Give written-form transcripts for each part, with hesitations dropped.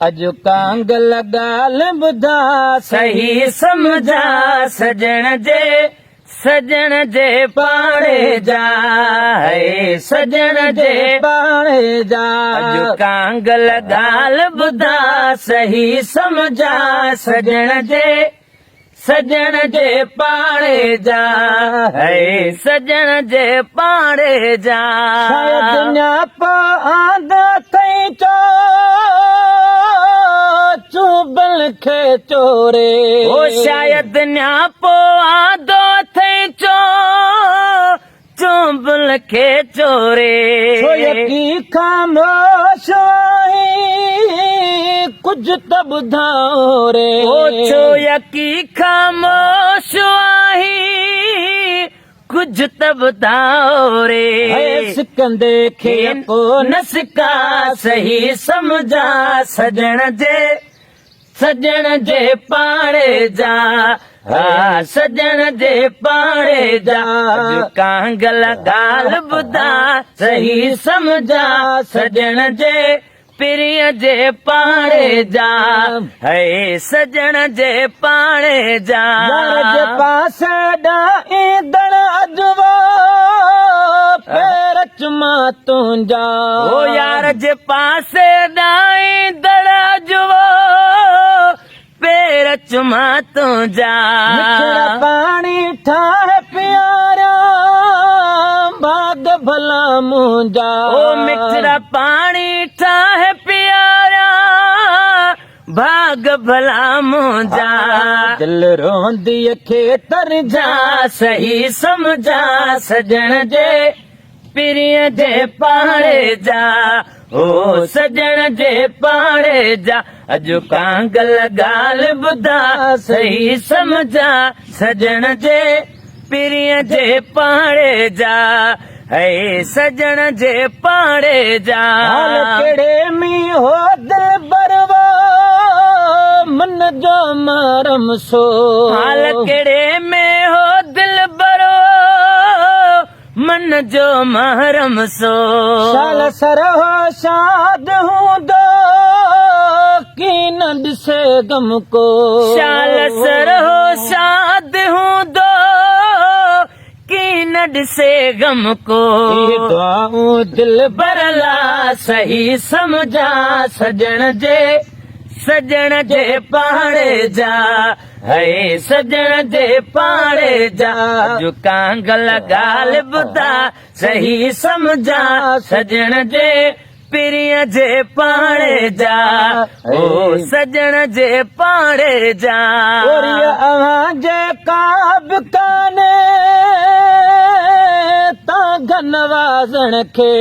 अॼु कांगल ॻाल्हि ॿुधा सही समझा सजण जे पाणे जा सजण जे पाणे जा अॼु कांगल ॻाल्हि ॿुधा सही समझा सजण जे पाणे जा सजण जे पाणे जा शायद न्याप आंदा थई चुबल खे चोरे ओ शायद न्यापो आंदो थई चुबल खे चोरे छो यकी खामोश आई कुछ त ॿुधाओ रे ओ छो यकी खामोश आई कुछ त ॿुधाओ रे सिकंदे खे को न सिका सही समझा सजण जे पाणे जा सजण जे पाणे जा अॼु कांगल ॻाल्हि ॿुधा सही समझा सजण जे पिरीअ जे पाणे जा सजण जे पाणे जा जे पासे ॾाईंदड़ अजवा पैर चुमा तुंहिंजा ओ यार जे पासे ॾाईंदड़ अजवा पैर चुमा तुंहिंजा पाणी ठाहे प्यारा भाग भला मुंहिंजा ओ मिठड़ा पाणी ठाहे प्यारा भाग भला मुंहिंजा दिल रोंदीअ खे तरजा सही समझा सजण जे पिरीअ जे पाणे जा ओ सजण जे पाणे जा अॼु कांगल ॻाल्हि ॿुधा सही समझा सजण जे पिरीअ जे पाणे जा सजण जे पाणे जा कहिड़े में हो दिल बरवा मन जो मरम सो हाल कहिड़े में हो दिल बरो मन जो महरम सो साल सर हो शाद हूंदो की न ॾिसे गम को शाल सर हो शाद हूंदो की न ॾिसे गम को दुआऊं दिल बरला सही समझा सजण जे पाणे जा सजण जे पाणे जा अॼु कांगल ॻाल्हि ॿुधा सही समझा सजण जे पिरीअ जे पाणे जा ओ सजण जे पाणे जा जे काब काने ता नवाज़ण खे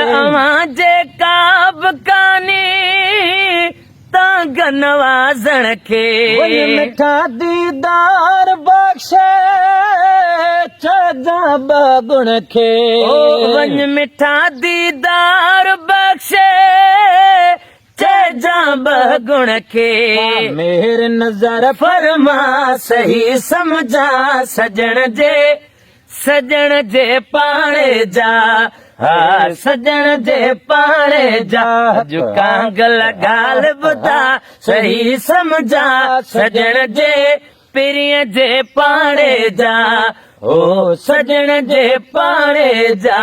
अवां जे काब काने ता नवाज़ण खे मिठा दीदार बख़्शे छजा बगुण खे वञ मिठा दीदार बख़्शे छजा बगुण खे मेर नज़र फरमा सही समझा सजण जे पाणे जा सजण जे पाणे जा अॼु कांगल ॻाल्हि ॿुधा सही समझा सजण जे पिरीअ जे पाणे जा ओ सजण जे पाणे जा